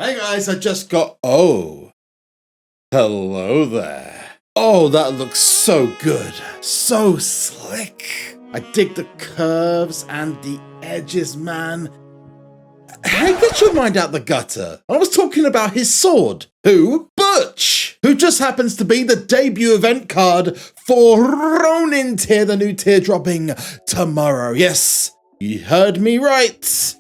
Hey guys, I just got... Oh. Hello there. Oh, that looks so good. So slick. I dig the curves and the edges, man. Hey, get your mind out the gutter. I was talking about his sword. Who? Butch, who just happens to be the debut event card for Ronin Tier, the new tier dropping tomorrow. Yes, you heard me right.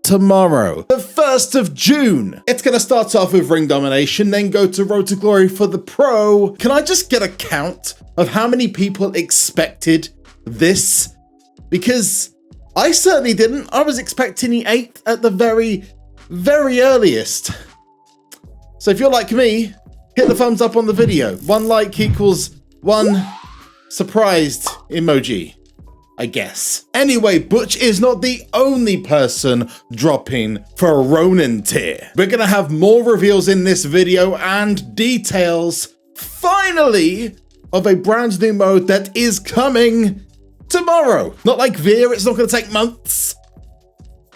Tomorrow, the 1st of June. It's going to start off with ring domination, then go to Road to Glory for the pro. Can I just get a count of how many people expected this? Because I certainly didn't. I was expecting the 8th at the very, very earliest. So if you're like me, hit the thumbs up on the video. 1 like equals 1 surprised emoji, I guess. Anyway, Butch is not the only person dropping for Ronin Tier. We're gonna have more reveals in this video and details, finally, of a brand new mode that is coming tomorrow. Not like Veer, it's not gonna take months.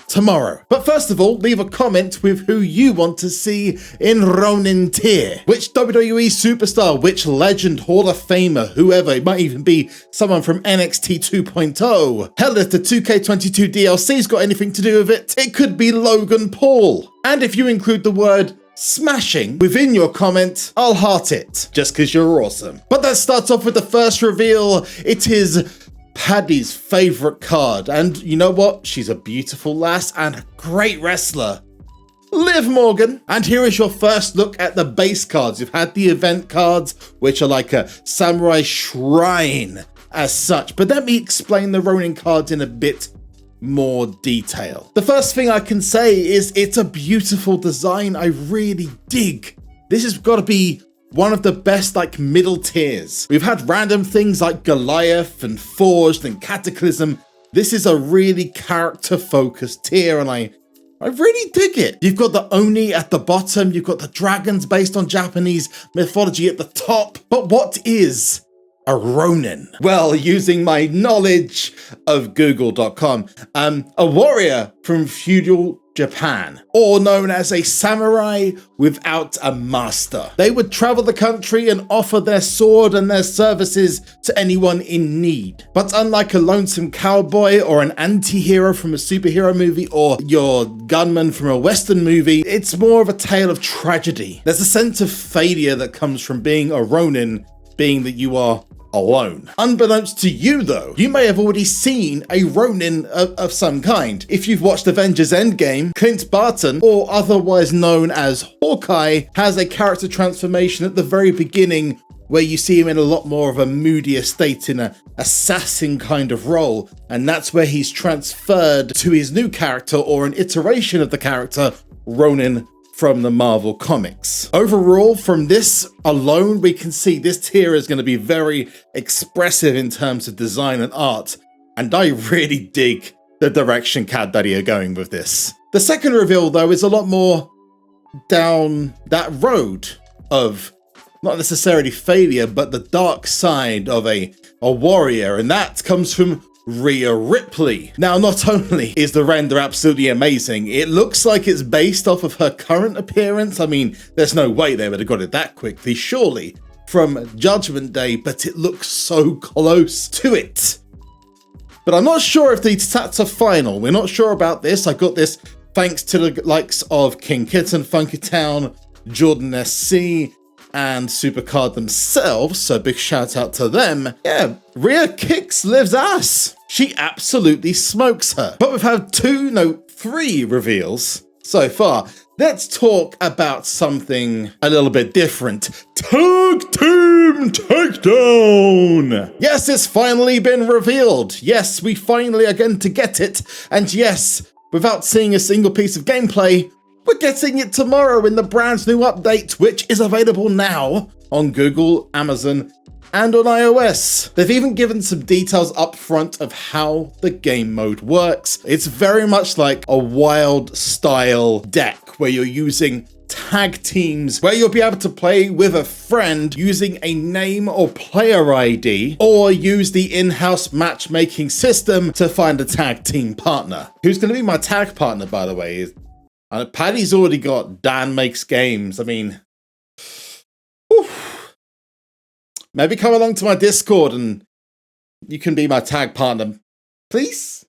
Tomorrow. But first of all, leave a comment with who you want to see in Ronin Tier. Which WWE superstar, which legend, Hall of Famer, whoever, it might even be someone from NXT 2.0. Hell, if the 2K22 DLC's got anything to do with it, it could be Logan Paul. And if you include the word smashing within your comment, I'll heart it, just because you're awesome. But let's start off with the first reveal. It is Paddy's favorite card, and you know what? She's a beautiful lass and a great wrestler, Liv Morgan. And here is your first look at the base cards. You've had the event cards, which are like a samurai shrine as such, but let me explain the Ronin cards in a bit more detail. The first thing I can say is it's a beautiful design. I really dig. This has got to be one of the best like middle tiers. We've had random things like Goliath and Forged and Cataclysm. This is a really character focused tier and I really dig it. You've got the Oni at the bottom, you've got the dragons based on Japanese mythology at the top. But what is a Ronin? Well, using my knowledge of Google.com, a warrior from feudal Japan, or known as a samurai without a master. They would travel the country and offer their sword and their services to anyone in need. But unlike a lonesome cowboy or an anti-hero from a superhero movie or your gunman from a Western movie, it's more of a tale of tragedy. There's a sense of failure that comes from being a Ronin, being that you are alone. Unbeknownst to you though, you may have already seen a Ronin of some kind. If you've watched Avengers Endgame, Clint Barton, or otherwise known as Hawkeye, has a character transformation at the very beginning where you see him in a lot more of a moodier state in a assassin kind of role, and that's where he's transferred to his new character or an iteration of the character Ronin from the Marvel comics. Overall, from this alone, we can see this tier is going to be very expressive in terms of design and art, and I really dig the direction Cat Daddy are going with this. The second reveal, though, is a lot more down that road of not necessarily failure, but the dark side of a warrior, and that comes from Rhea Ripley. Now, not only is the render absolutely amazing, it looks like it's based off of her current appearance. I mean, there's no way they would have got it that quickly, surely, from Judgment Day, but it looks so close to it. But I'm not sure if the stats are final. We're not sure about this. I got this thanks to the likes of King Kitten, Funky Town, Jordan SC, and SuperCard themselves, so big shout out to them. Yeah, Rhea kicks Liv's ass. She absolutely smokes her. But we've had 3 reveals so far. Let's talk about something a little bit different. Tag Team Takedown! Yes, it's finally been revealed. Yes, we finally are going to get it. And yes, without seeing a single piece of gameplay, we're getting it tomorrow in the brand new update, which is available now on Google, Amazon, and on iOS. They've even given some details up front of how the game mode works. It's very much like a wild style deck where you're using tag teams, where you'll be able to play with a friend using a name or player ID, or use the in-house matchmaking system to find a tag team partner. Who's going to be my tag partner, by the way? Paddy's already got Dan Makes Games. I mean, whew. Maybe come along to my Discord and you can be my tag partner, please?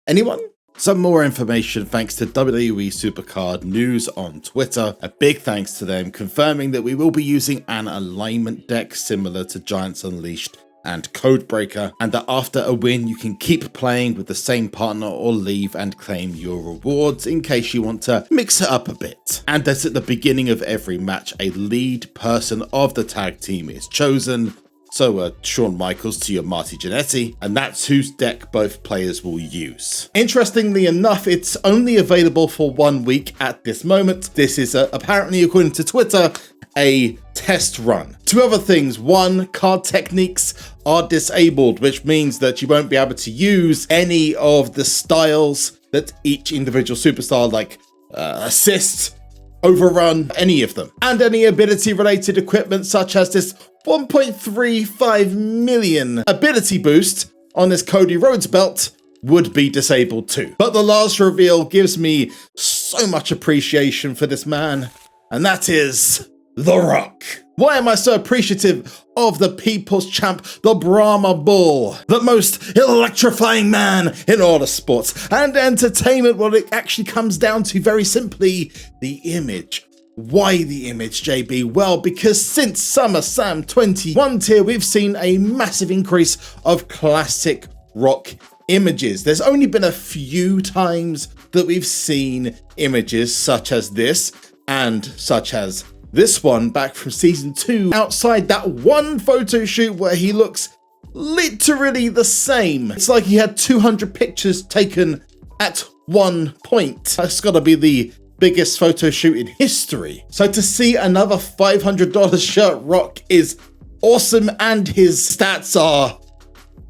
Anyone? Some more information thanks to WWE SuperCard News on Twitter. A big thanks to them, confirming that we will be using an alignment deck similar to Giants Unleashed and Codebreaker, and that after a win you can keep playing with the same partner or leave and claim your rewards in case you want to mix it up a bit. And that at the beginning of every match a lead person of the tag team is chosen. So Shawn Michaels to your Marty Jannetty, and that's whose deck both players will use. Interestingly enough, it's only available for 1 week at this moment. This is apparently, according to Twitter, a test run. Two other things. One, card techniques are disabled, which means that you won't be able to use any of the styles that each individual superstar, like assist, overrun, any of them. And any ability related equipment such as this 1.35 million ability boost on this Cody Rhodes belt would be disabled too. But the last reveal gives me so much appreciation for this man, and that is The Rock. Why am I so appreciative of the People's Champ, the Brahma Bull, the most electrifying man in all of sports and entertainment? Well, it actually comes down to, very simply, the image. Why the image, JB? Well, because since SummerSlam 21 tier, we've seen a massive increase of classic Rock images. There's only been a few times that we've seen images such as this and such as this one back from season 2, outside that one photo shoot where he looks literally the same. It's like he had 200 pictures taken at one point. That's gotta be the biggest photo shoot in history. So to see another $500 shirt Rock is awesome, and his stats are,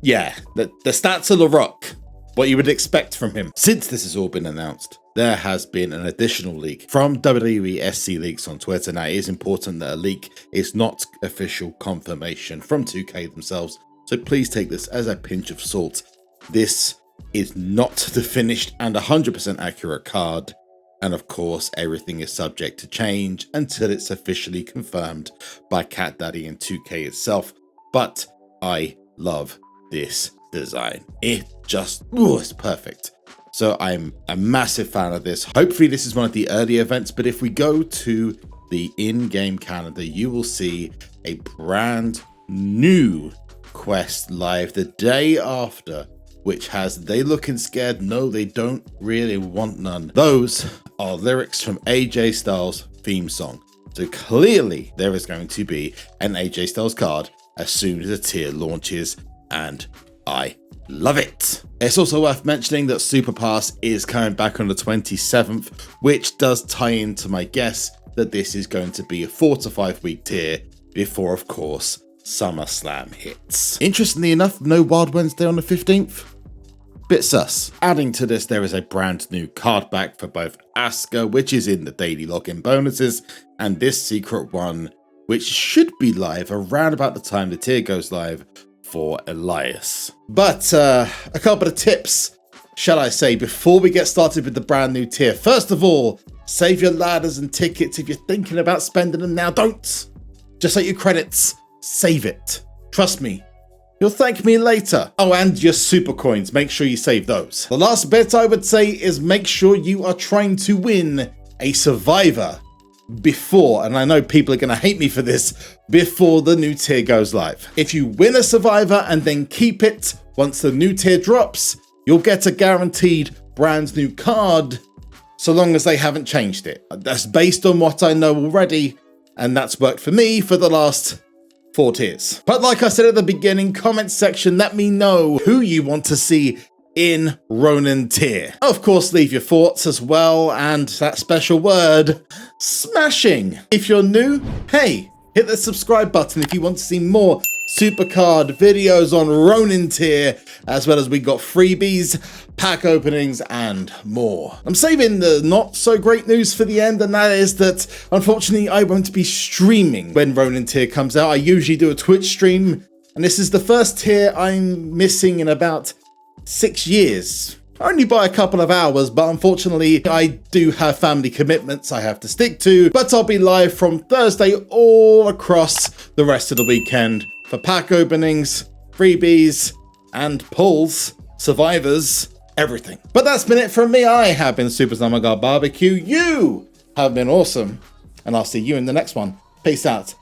yeah, the stats are The Rock, what you would expect from him. Since this has all been announced, there has been an additional leak from WWE SC Leaks on Twitter. Now, it is important that a leak is not official confirmation from 2K themselves, so please take this as a pinch of salt. This is not the finished and 100% accurate card. And of course, everything is subject to change until it's officially confirmed by Cat Daddy and 2K itself. But I love this design. It just, it's perfect. So I'm a massive fan of this. Hopefully this is one of the early events, but if we go to the in-game calendar, you will see a brand new quest live the day after, which has "They Looking Scared, No They Don't Really Want None." Those are lyrics from AJ Styles' theme song. So clearly there is going to be an AJ Styles card as soon as the tier launches, and I love it. It's also worth mentioning that Super Pass is coming back on the 27th, which does tie into my guess that this is going to be a 4 to 5 week tier before, of course, SummerSlam hits. Interestingly enough, no Wild Wednesday on the 15th. Bit sus. Adding to this, there is a brand new card back for both Asuka, which is in the daily login bonuses, and this secret one, which should be live around about the time the tier goes live for Elias. But a couple of tips, shall I say, before we get started with the brand new tier. First of all, save your ladders and tickets. If you're thinking about spending them now, don't. Just like your credits, save it. Trust me, you'll thank me later. Oh, and your super coins, make sure you save those. The last bit I would say is make sure you are trying to win a Survivor before, and I know people are going to hate me for this, before the new tier goes live. If you win a Survivor and then keep it once the new tier drops, you'll get a guaranteed brand new card, so long as they haven't changed it. That's based on what I know already, and that's worked for me for the last 4 tiers. But like I said at the beginning, comment section, let me know who you want to see in Ronin Tier. Of course, leave your thoughts as well, and that special word, smashing. If you're new, hey, hit the subscribe button if you want to see more SuperCard videos on Ronin Tier, as well as we got freebies, pack openings, and more. I'm saving the not so great news for the end, and that is that unfortunately I won't be streaming when Ronin Tier comes out. I usually do a Twitch stream, and this is the first tier I'm missing in about 6 years. only by a couple of hours, but unfortunately I do have family commitments I have to stick to. But I'll be live from Thursday all across the rest of the weekend for pack openings, freebies, and pulls, survivors, everything. But that's been it from me. I have been SuperZombGBBQ. You have been awesome, and I'll see you in the next one. Peace out.